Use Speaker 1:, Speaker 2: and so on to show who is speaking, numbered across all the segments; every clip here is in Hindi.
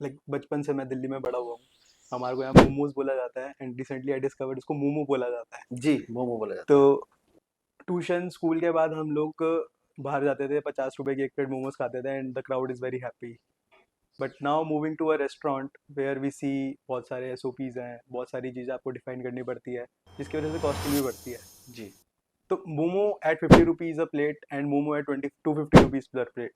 Speaker 1: लाइक बचपन से मैं दिल्ली में बड़ा हुआ हूँ। हमारे को यहाँ मोमोज बोला जाता है एंड रिसेंटली आई डिस्कवर्ड इसको मोमो बोला जाता है।
Speaker 2: जी, मोमो बोला
Speaker 1: तो
Speaker 2: जाता है।
Speaker 1: ट्यूशन स्कूल के बाद हम लोग बाहर जाते थे, 50 रुपए की एक प्लेट मोमोज खाते थे and the crowd is very happy. But now moving to a restaurant where we see बहुत सारे एसओपीज हैं, बहुत सारी चीज़ें आपको डिफाइन करनी पड़ती है, जिसकी वजह से कॉस्टिंग भी बढ़ती है।
Speaker 2: जी।
Speaker 1: तो momo at 50 rupees a plate and momo at 250 rupees per plate,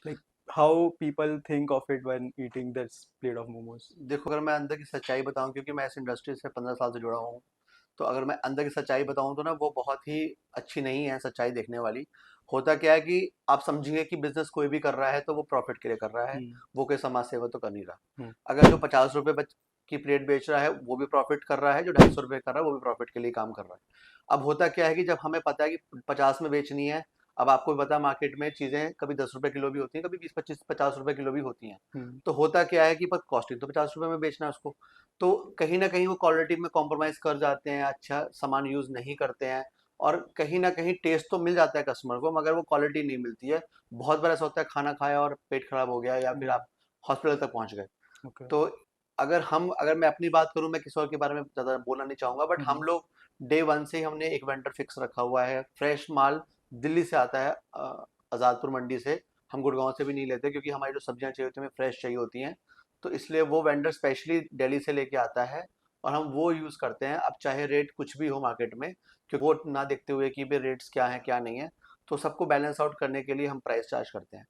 Speaker 1: like how people think of it when eating this plate of momos.
Speaker 2: देखो, अगर मैं अंदर की सच्चाई बताऊँ, क्योंकि मैं इस इंडस्ट्री से 15 साल से जुड़ा हुआ हूँ, तो अगर मैं अंदर की सच्चाई बताऊँ तो ना वो बहुत ही अच्छी नहीं है सच्चाई देखने वाली। होता क्या है कि आप समझिए कि बिज़नेस कोई भी कर रहा है तो वो प्रॉफ़िट के लिए कर रहा है,
Speaker 1: हम्म।
Speaker 2: वो कोई समाज सेवा तो कर नहीं रहा।
Speaker 1: हम्म।
Speaker 2: अगर जो ₹50 बच की प्लेट बेच रहा है वो भी प्रॉफ़िट कर रहा है, जो ₹250 कर रहा है वो भी प्रॉफ़िट के लिए काम कर रहा है। अब होता क्या है कि जब हमें पता है कि 50 में बेचनी है, अब आपको भी पता है मार्केट में चीज़ें कभी ₹10 किलो भी होती हैं, कभी 20-25 ₹50 किलो भी होती हैं।
Speaker 1: हम्म।
Speaker 2: तो होता क्या है कि पर कॉस्टिंग तो ₹50 में बेचना है उसको। तो कहीं न कहीं वो क्वालिटी में कॉम्प्रोमाइज़ कर जाते हैं, अच्छा सामान यूज़ नहीं करते हैं और कहीं न कहीं टेस्ट तो मिल जाता है कस्टमर को, मगर वो क्वालिटी नहीं मिलती है। बहुत बार ऐसा होता है खाना खाया और पेट खराब हो गया या फिर आप हॉस्पिटल तक पहुँच गए।
Speaker 1: ओके।
Speaker 2: तो अगर मैं अपनी बात करूँ, मैं किसी और के बारे में ज़्यादा बोलना नहीं चाहूँगा, बट हम लोग डे 1 से ही हमने एक वेंडर फिक्स रखा हुआ है। फ्रेश माल दिल्ली से आता है, आज़ादपुर मंडी से। हम गुड़गाँव से भी नहीं लेते, क्योंकि हमारी जो सब्जियाँ चाहिए होती हैं हमें फ्रेश चाहिए होती हैं। तो इसलिए वो वेंडर स्पेशली दिल्ली से लेके आता है और हम वो यूज़ करते हैं। अब चाहे रेट कुछ भी हो मार्केट में, क्योंकि वो ना देखते हुए कि भाई रेट्स क्या हैं क्या नहीं है, तो सबको बैलेंस आउट करने के लिए हम प्राइस चार्ज करते हैं।